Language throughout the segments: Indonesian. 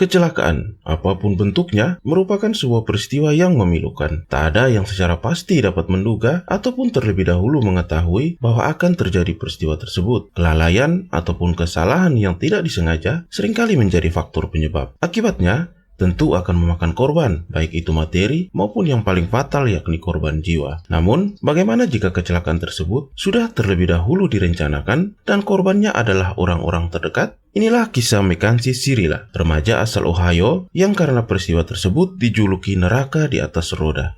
Kecelakaan, apapun bentuknya, merupakan sebuah peristiwa yang memilukan. Tak ada yang secara pasti dapat menduga ataupun terlebih dahulu mengetahui bahwa akan terjadi peristiwa tersebut. Kelalaian ataupun kesalahan yang tidak disengaja seringkali menjadi faktor penyebab. Akibatnya, tentu akan memakan korban, baik itu materi maupun yang paling fatal yakni korban jiwa. Namun, bagaimana jika kecelakaan tersebut sudah terlebih dahulu direncanakan dan korbannya adalah orang-orang terdekat? Inilah kisah Mackenzie Sirilla, remaja asal Ohio yang karena peristiwa tersebut dijuluki neraka di atas roda.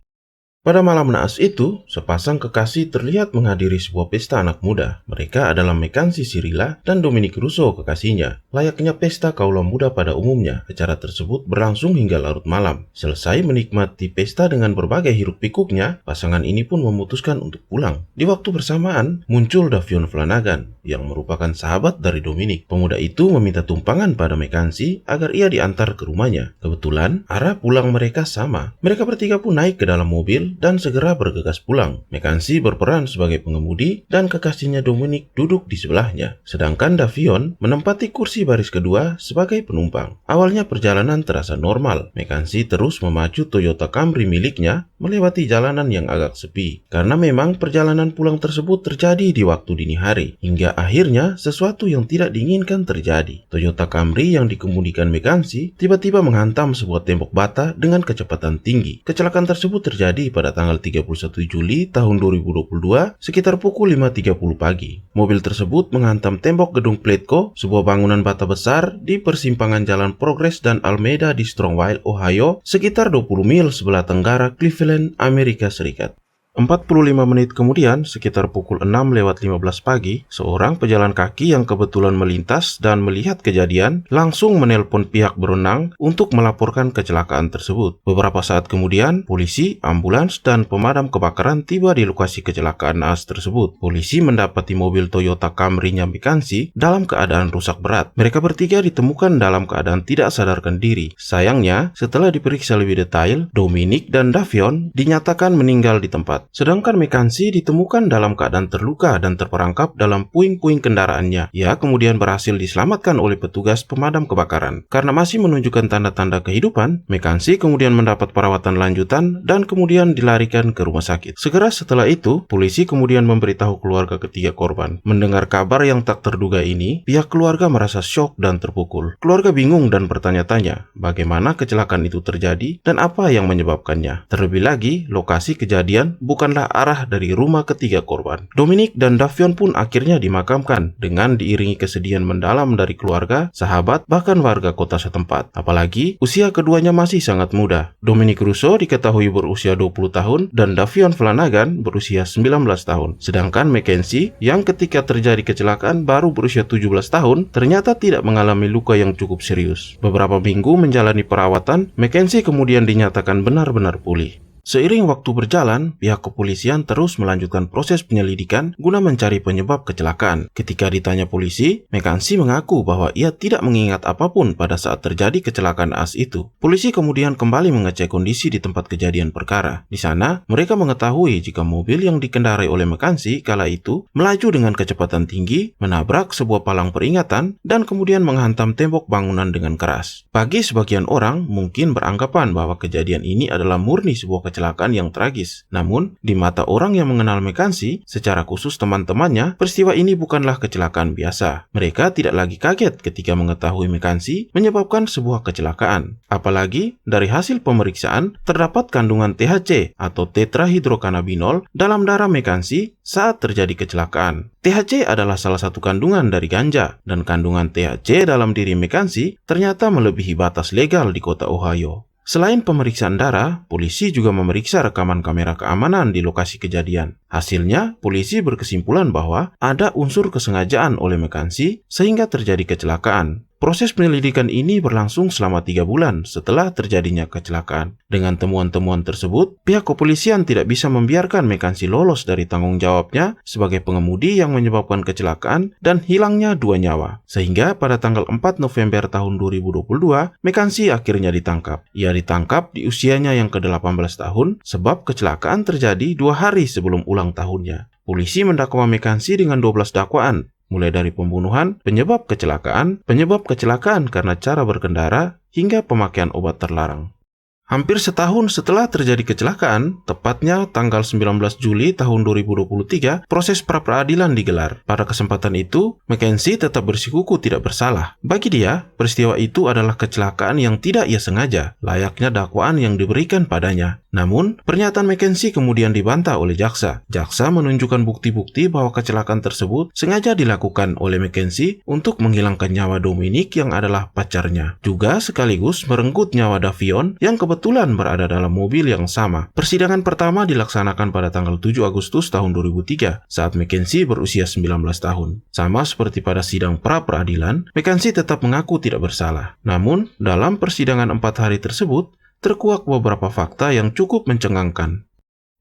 Pada malam naas itu, sepasang kekasih terlihat menghadiri sebuah pesta anak muda. Mereka adalah Mackenzie Sirilla dan Dominic Russo, kekasihnya. Layaknya pesta kaula muda pada umumnya, acara tersebut berlangsung hingga larut malam. Selesai menikmati pesta dengan berbagai hiruk-pikuknya, pasangan ini pun memutuskan untuk pulang. Di waktu bersamaan, muncul Davion Flanagan, yang merupakan sahabat dari Dominic. Pemuda itu meminta tumpangan pada Mackenzie agar ia diantar ke rumahnya. Kebetulan, arah pulang mereka sama. Mereka bertiga pun naik ke dalam mobil dan segera bergegas pulang. Mackenzie berperan sebagai pengemudi dan kekasihnya Dominic duduk di sebelahnya. Sedangkan Davion menempati kursi baris kedua sebagai penumpang. Awalnya perjalanan terasa normal. Mackenzie terus memacu Toyota Camry miliknya melewati jalanan yang agak sepi. Karena memang perjalanan pulang tersebut terjadi di waktu dini hari. Hingga akhirnya sesuatu yang tidak diinginkan terjadi. Toyota Camry yang dikemudikan Mackenzie tiba-tiba menghantam sebuah tembok bata dengan kecepatan tinggi. Kecelakaan tersebut terjadi pada tanggal 31 Juli tahun 2022 sekitar pukul 5.30 pagi. Mobil tersebut menghantam tembok gedung Pleatco, sebuah bangunan bata besar di persimpangan Jalan Progress dan Alameda di Strongville, Ohio, sekitar 20 mil sebelah tenggara Cleveland, Amerika Serikat. 45 menit kemudian, sekitar pukul 6:15 pagi, seorang pejalan kaki yang kebetulan melintas dan melihat kejadian langsung menelpon pihak berwenang untuk melaporkan kecelakaan tersebut. Beberapa saat kemudian, polisi, ambulans, dan pemadam kebakaran tiba di lokasi kecelakaan naas tersebut. Polisi mendapati mobil Toyota Camry-nya Mackenzie dalam keadaan rusak berat. Mereka bertiga ditemukan dalam keadaan tidak sadarkan diri. Sayangnya, setelah diperiksa lebih detail, Dominic dan Davion dinyatakan meninggal di tempat. Sedangkan Mackenzie ditemukan dalam keadaan terluka dan terperangkap dalam puing-puing kendaraannya. Ia kemudian berhasil diselamatkan oleh petugas pemadam kebakaran. Karena masih menunjukkan tanda-tanda kehidupan, Mackenzie kemudian mendapat perawatan lanjutan dan kemudian dilarikan ke rumah sakit. Segera setelah itu, polisi kemudian memberitahu keluarga ketiga korban. Mendengar kabar yang tak terduga ini, pihak keluarga merasa syok dan terpukul. Keluarga bingung dan bertanya-tanya, bagaimana kecelakaan itu terjadi dan apa yang menyebabkannya. Terlebih lagi, lokasi kejadian bukanlah arah dari rumah ketiga korban. Dominic dan Davion pun akhirnya dimakamkan dengan diiringi kesedihan mendalam dari keluarga, sahabat, bahkan warga kota setempat. Apalagi usia keduanya masih sangat muda. Dominic Russo diketahui berusia 20 tahun dan Davion Flanagan berusia 19 tahun. Sedangkan Mackenzie yang ketika terjadi kecelakaan baru berusia 17 tahun ternyata tidak mengalami luka yang cukup serius. Beberapa minggu menjalani perawatan, Mackenzie kemudian dinyatakan benar-benar pulih. Seiring waktu berjalan, pihak kepolisian terus melanjutkan proses penyelidikan guna mencari penyebab kecelakaan. Ketika ditanya polisi, Mackenzie mengaku bahwa ia tidak mengingat apapun pada saat terjadi kecelakaan naas itu. Polisi kemudian kembali mengecek kondisi di tempat kejadian perkara. Di sana, mereka mengetahui jika mobil yang dikendarai oleh Mackenzie kala itu melaju dengan kecepatan tinggi, menabrak sebuah palang peringatan, dan kemudian menghantam tembok bangunan dengan keras. Bagi sebagian orang, mungkin beranggapan bahwa kejadian ini adalah murni sebuah kecelakaan yang tragis. Namun, di mata orang yang mengenal Mackenzie, secara khusus teman-temannya, peristiwa ini bukanlah kecelakaan biasa. Mereka tidak lagi kaget ketika mengetahui Mackenzie menyebabkan sebuah kecelakaan. Apalagi, dari hasil pemeriksaan, terdapat kandungan THC atau tetrahidrocannabinol dalam darah Mackenzie saat terjadi kecelakaan. THC adalah salah satu kandungan dari ganja, dan kandungan THC dalam diri Mackenzie ternyata melebihi batas legal di kota Ohio. Selain pemeriksaan darah, polisi juga memeriksa rekaman kamera keamanan di lokasi kejadian. Hasilnya, polisi berkesimpulan bahwa ada unsur kesengajaan oleh Mackenzie sehingga terjadi kecelakaan. Proses penyelidikan ini berlangsung selama 3 bulan setelah terjadinya kecelakaan. Dengan temuan-temuan tersebut, pihak kepolisian tidak bisa membiarkan Mackenzie lolos dari tanggung jawabnya sebagai pengemudi yang menyebabkan kecelakaan dan hilangnya 2 nyawa. Sehingga pada tanggal 4 November tahun 2022, Mackenzie akhirnya ditangkap. Ia ditangkap di usianya yang ke-18 tahun sebab kecelakaan terjadi 2 hari sebelum ulang tahunnya. Polisi mendakwa Mackenzie dengan 12 dakwaan, mulai dari pembunuhan, penyebab kecelakaan karena cara berkendara, hingga pemakaian obat terlarang. Hampir setahun setelah terjadi kecelakaan, tepatnya tanggal 19 Juli tahun 2023, proses pra-peradilan digelar. Pada kesempatan itu, Mackenzie tetap bersikukuh tidak bersalah. Bagi dia, peristiwa itu adalah kecelakaan yang tidak ia sengaja, layaknya dakwaan yang diberikan padanya. Namun, pernyataan Mackenzie kemudian dibantah oleh jaksa. Jaksa menunjukkan bukti-bukti bahwa kecelakaan tersebut sengaja dilakukan oleh Mackenzie untuk menghilangkan nyawa Dominic yang adalah pacarnya. Juga sekaligus merenggut nyawa Davion yang kebetulan berada dalam mobil yang sama. Persidangan pertama dilaksanakan pada tanggal 7 Agustus tahun 2003 saat Mackenzie berusia 19 tahun. Sama seperti pada sidang pra-peradilan, Mackenzie tetap mengaku tidak bersalah. Namun, dalam persidangan 4 hari tersebut, terkuak beberapa fakta yang cukup mencengangkan.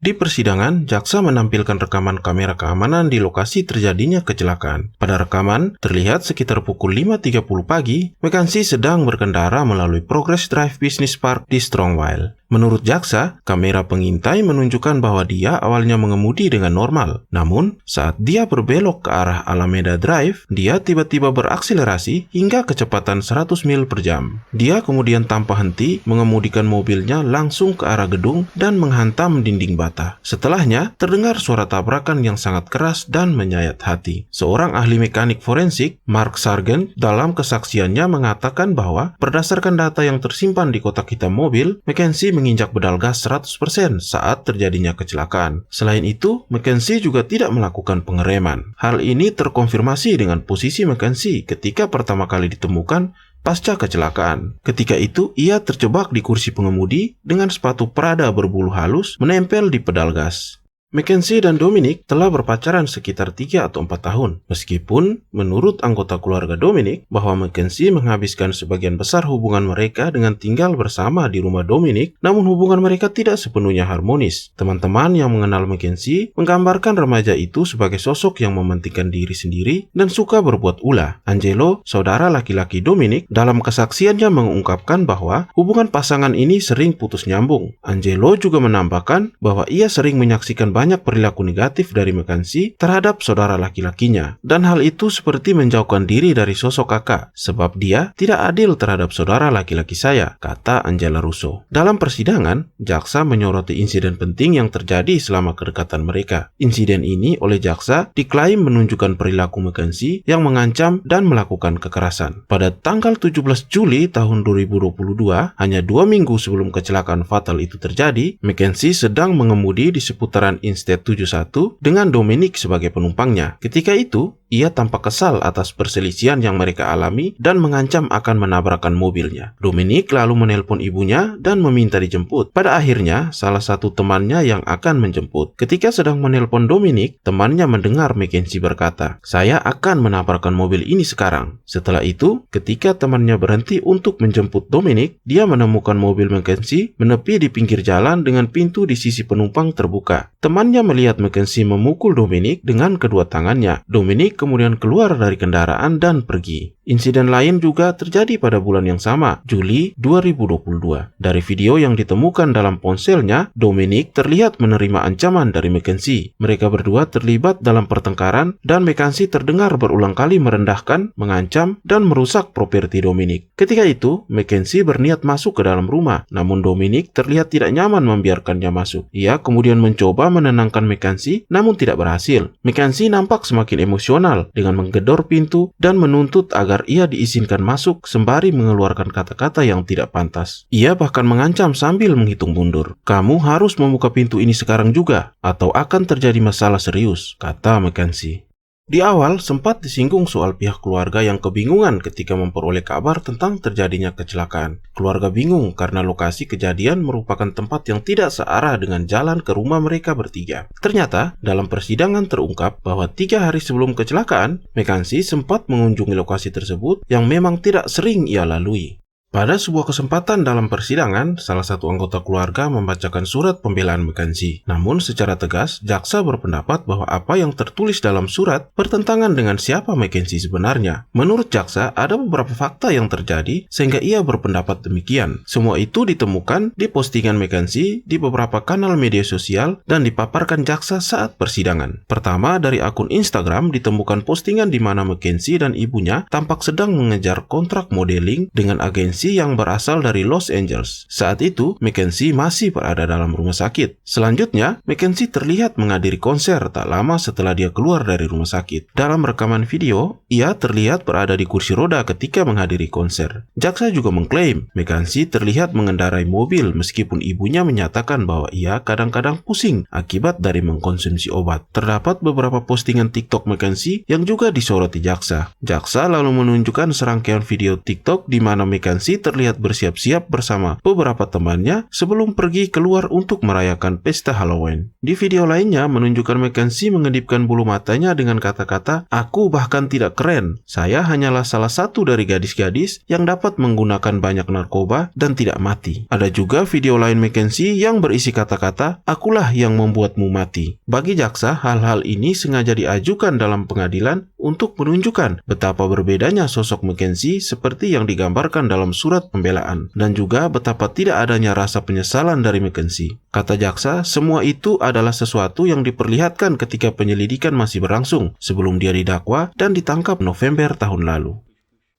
Di persidangan, jaksa menampilkan rekaman kamera keamanan di lokasi terjadinya kecelakaan. Pada rekaman, terlihat sekitar pukul 5.30 pagi, Mackenzie sedang berkendara melalui Progress Drive Business Park di Strongville. Menurut jaksa, kamera pengintai menunjukkan bahwa dia awalnya mengemudi dengan normal. Namun, saat dia berbelok ke arah Alameda Drive, dia tiba-tiba berakselerasi hingga kecepatan 100 mil per jam. Dia kemudian tanpa henti mengemudikan mobilnya langsung ke arah gedung dan menghantam dinding bata. Setelahnya, terdengar suara tabrakan yang sangat keras dan menyayat hati. Seorang ahli mekanik forensik, Mark Sargent, dalam kesaksiannya mengatakan bahwa berdasarkan data yang tersimpan di kotak hitam mobil, Mackenzie menginjak pedal gas 100% saat terjadinya kecelakaan. Selain itu, Mackenzie juga tidak melakukan pengereman. Hal ini terkonfirmasi dengan posisi Mackenzie ketika pertama kali ditemukan pasca kecelakaan. Ketika itu, ia terjebak di kursi pengemudi dengan sepatu Prada berbulu halus menempel di pedal gas. Mackenzie dan Dominic telah berpacaran sekitar 3 atau 4 tahun. Meskipun, menurut anggota keluarga Dominic, bahwa Mackenzie menghabiskan sebagian besar hubungan mereka dengan tinggal bersama di rumah Dominic, namun hubungan mereka tidak sepenuhnya harmonis. Teman-teman yang mengenal Mackenzie menggambarkan remaja itu sebagai sosok yang mementingkan diri sendiri dan suka berbuat ulah. Angelo, saudara laki-laki Dominic, dalam kesaksiannya mengungkapkan bahwa hubungan pasangan ini sering putus nyambung. Angelo juga menambahkan bahwa ia sering menyaksikan banyak perilaku negatif dari Mackenzie terhadap saudara laki-lakinya, dan hal itu seperti menjauhkan diri dari sosok kakak, sebab dia tidak adil terhadap saudara laki-laki saya, kata Angela Russo. Dalam persidangan, jaksa menyoroti insiden penting yang terjadi selama kedekatan mereka. Insiden ini oleh jaksa diklaim menunjukkan perilaku Mackenzie yang mengancam dan melakukan kekerasan. Pada tanggal 17 Juli tahun 2022, hanya 2 minggu sebelum kecelakaan fatal itu terjadi, Mackenzie sedang mengemudi di seputaran Instead 71 dengan Dominic sebagai penumpangnya. Ketika itu, ia tampak kesal atas perselisihan yang mereka alami dan mengancam akan menabrakkan mobilnya. Dominic lalu menelpon ibunya dan meminta dijemput. Pada akhirnya, salah satu temannya yang akan menjemput. Ketika sedang menelpon Dominic, temannya mendengar Mackenzie berkata, "Saya akan menabrakkan mobil ini sekarang." Setelah itu, ketika temannya berhenti untuk menjemput Dominic, dia menemukan mobil Mackenzie menepi di pinggir jalan dengan pintu di sisi penumpang terbuka. Temannya melihat Mackenzie memukul Dominic dengan kedua tangannya. Dominic kemudian keluar dari kendaraan dan pergi. Insiden lain juga terjadi pada bulan yang sama, Juli 2022. Dari video yang ditemukan dalam ponselnya, Dominic terlihat menerima ancaman dari Mackenzie. Mereka berdua terlibat dalam pertengkaran dan Mackenzie terdengar berulang kali merendahkan, mengancam, dan merusak properti Dominic. Ketika itu, Mackenzie berniat masuk ke dalam rumah, namun Dominic terlihat tidak nyaman membiarkannya masuk. Ia kemudian mencoba menenangkan Mackenzie, namun tidak berhasil. Mackenzie nampak semakin emosional dengan menggedor pintu dan menuntut agar ia diizinkan masuk sembari mengeluarkan kata-kata yang tidak pantas. Ia bahkan mengancam sambil menghitung mundur. "Kamu harus membuka pintu ini sekarang juga, atau akan terjadi masalah serius," kata Mackenzie. Di awal, sempat disinggung soal pihak keluarga yang kebingungan ketika memperoleh kabar tentang terjadinya kecelakaan. Keluarga bingung karena lokasi kejadian merupakan tempat yang tidak searah dengan jalan ke rumah mereka bertiga. Ternyata, dalam persidangan terungkap bahwa 3 hari sebelum kecelakaan, Mackenzie sempat mengunjungi lokasi tersebut yang memang tidak sering ia lalui. Pada sebuah kesempatan dalam persidangan, salah satu anggota keluarga membacakan surat pembelaan Mackenzie. Namun secara tegas, jaksa berpendapat bahwa apa yang tertulis dalam surat bertentangan dengan siapa Mackenzie sebenarnya. Menurut jaksa, ada beberapa fakta yang terjadi sehingga ia berpendapat demikian. Semua itu ditemukan di postingan Mackenzie di beberapa kanal media sosial dan dipaparkan jaksa saat persidangan. Pertama, dari akun Instagram ditemukan postingan di mana Mackenzie dan ibunya tampak sedang mengejar kontrak modeling dengan agensi Mackenzie yang berasal dari Los Angeles. Saat itu, Mackenzie masih berada dalam rumah sakit. Selanjutnya, Mackenzie terlihat menghadiri konser tak lama setelah dia keluar dari rumah sakit. Dalam rekaman video, ia terlihat berada di kursi roda ketika menghadiri konser. Jaksa juga mengklaim Mackenzie terlihat mengendarai mobil meskipun ibunya menyatakan bahwa ia kadang-kadang pusing akibat dari mengkonsumsi obat. Terdapat beberapa postingan TikTok Mackenzie yang juga disoroti jaksa. Jaksa lalu menunjukkan serangkaian video TikTok di mana Mackenzie terlihat bersiap-siap bersama beberapa temannya sebelum pergi keluar untuk merayakan pesta Halloween. Di video lainnya menunjukkan Mackenzie mengedipkan bulu matanya dengan kata-kata, "Aku bahkan tidak keren. Saya hanyalah salah satu dari gadis-gadis yang dapat menggunakan banyak narkoba dan tidak mati." Ada juga video lain Mackenzie yang berisi kata-kata, "Akulah yang membuatmu mati." Bagi jaksa, hal-hal ini sengaja diajukan dalam pengadilan untuk menunjukkan betapa berbedanya sosok Mackenzie seperti yang digambarkan dalam surat pembelaan, dan juga betapa tidak adanya rasa penyesalan dari Mackenzie. Kata jaksa, semua itu adalah sesuatu yang diperlihatkan ketika penyelidikan masih berlangsung sebelum dia didakwa dan ditangkap November tahun lalu.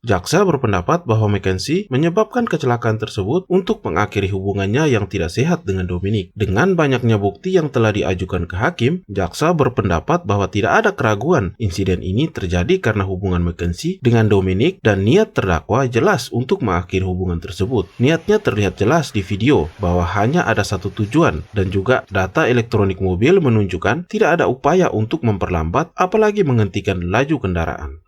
Jaksa berpendapat bahwa Mackenzie menyebabkan kecelakaan tersebut untuk mengakhiri hubungannya yang tidak sehat dengan Dominic. Dengan banyaknya bukti yang telah diajukan ke hakim, jaksa berpendapat bahwa tidak ada keraguan insiden ini terjadi karena hubungan Mackenzie dengan Dominic dan niat terdakwa jelas untuk mengakhiri hubungan tersebut. Niatnya terlihat jelas di video bahwa hanya ada satu tujuan, dan juga data elektronik mobil menunjukkan tidak ada upaya untuk memperlambat apalagi menghentikan laju kendaraan.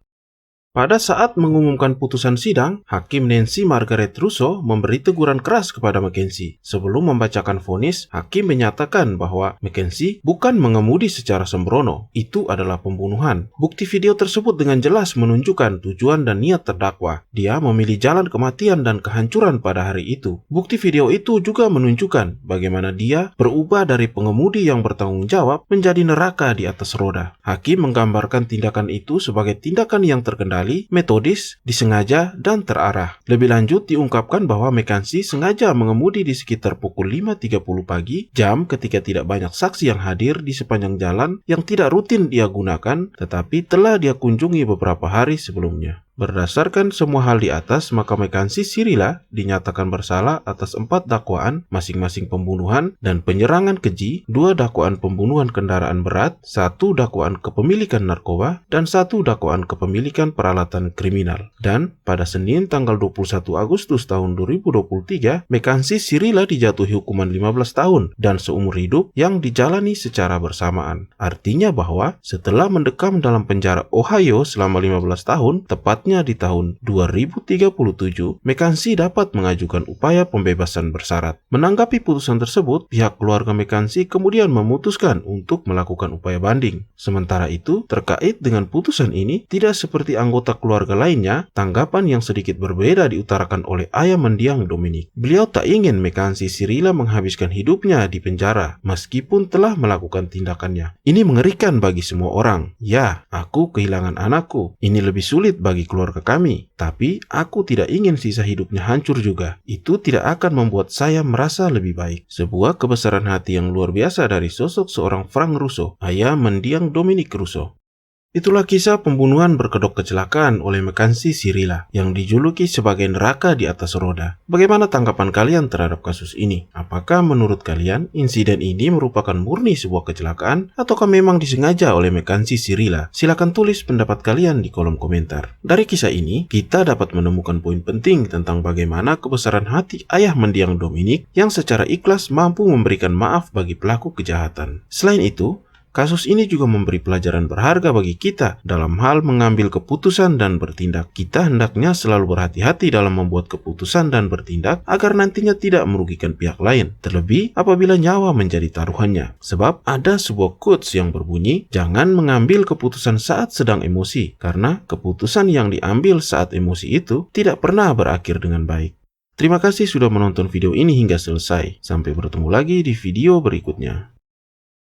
Pada saat mengumumkan putusan sidang, Hakim Nancy Margaret Russo memberi teguran keras kepada Mackenzie. Sebelum membacakan vonis, Hakim menyatakan bahwa Mackenzie bukan mengemudi secara sembrono. Itu adalah pembunuhan. Bukti video tersebut dengan jelas menunjukkan tujuan dan niat terdakwa. Dia memilih jalan kematian dan kehancuran pada hari itu. Bukti video itu juga menunjukkan bagaimana dia berubah dari pengemudi yang bertanggung jawab menjadi neraka di atas roda. Hakim menggambarkan tindakan itu sebagai tindakan yang terkendali, metodis, disengaja, dan terarah. Lebih lanjut diungkapkan bahwa Mackenzie sengaja mengemudi di sekitar pukul 5.30 pagi, jam ketika tidak banyak saksi yang hadir di sepanjang jalan yang tidak rutin dia gunakan, tetapi telah dia kunjungi beberapa hari sebelumnya. Berdasarkan semua hal di atas, maka Mackenzie Sirila dinyatakan bersalah atas 4 dakwaan, masing-masing pembunuhan dan penyerangan keji, 2 dakwaan pembunuhan kendaraan berat, 1 dakwaan kepemilikan narkoba, dan 1 dakwaan kepemilikan peralatan kriminal. Dan pada Senin tanggal 21 Agustus tahun 2023, Mackenzie Sirila dijatuhi hukuman 15 tahun dan seumur hidup yang dijalani secara bersamaan. Artinya bahwa setelah mendekam dalam penjara Ohio selama 15 tahun, tepat di tahun 2037, Mackenzie dapat mengajukan upaya pembebasan bersyarat. Menanggapi putusan tersebut, pihak keluarga Mackenzie kemudian memutuskan untuk melakukan upaya banding. Sementara itu, terkait dengan putusan ini, tidak seperti anggota keluarga lainnya, tanggapan yang sedikit berbeda diutarakan oleh ayah mendiang Dominic. Beliau tak ingin Mackenzie Sirila menghabiskan hidupnya di penjara, meskipun telah melakukan tindakannya. Ini mengerikan bagi semua orang. Ya, aku kehilangan anakku. Ini lebih sulit bagi keluarga kami, tapi aku tidak ingin sisa hidupnya hancur juga. Itu tidak akan membuat saya merasa lebih baik. Sebuah kebesaran hati yang luar biasa dari sosok seorang Frank Russo, ayah mendiang Dominic Russo. Itulah kisah pembunuhan berkedok kecelakaan oleh Mackenzie Sirila yang dijuluki sebagai neraka di atas roda. Bagaimana tanggapan kalian terhadap kasus ini? Apakah menurut kalian insiden ini merupakan murni sebuah kecelakaan ataukah memang disengaja oleh Mackenzie Sirila? Silakan tulis pendapat kalian di kolom komentar. Dari kisah ini, kita dapat menemukan poin penting tentang bagaimana kebesaran hati ayah mendiang Dominic yang secara ikhlas mampu memberikan maaf bagi pelaku kejahatan. Selain itu, kasus ini juga memberi pelajaran berharga bagi kita dalam hal mengambil keputusan dan bertindak. Kita hendaknya selalu berhati-hati dalam membuat keputusan dan bertindak agar nantinya tidak merugikan pihak lain, terlebih apabila nyawa menjadi taruhannya. Sebab ada sebuah quotes yang berbunyi, jangan mengambil keputusan saat sedang emosi, karena keputusan yang diambil saat emosi itu tidak pernah berakhir dengan baik. Terima kasih sudah menonton video ini hingga selesai. Sampai bertemu lagi di video berikutnya.